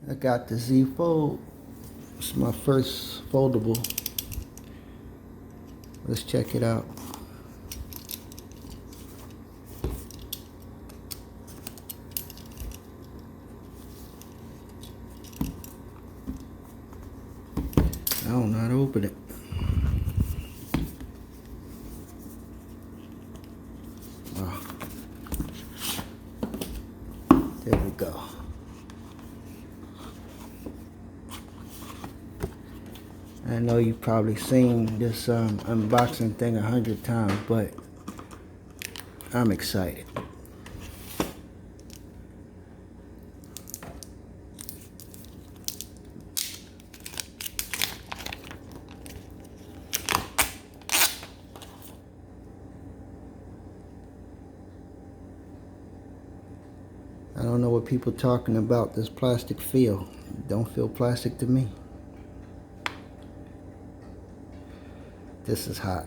I got the Z Fold. It's my first foldable. Let's check it out. I don't know how to open it. Oh. There we go. I know you've probably seen this unboxing thing 100 times, but I'm excited. I don't know what people talking about this plastic feel. It don't feel plastic to me. This is hot.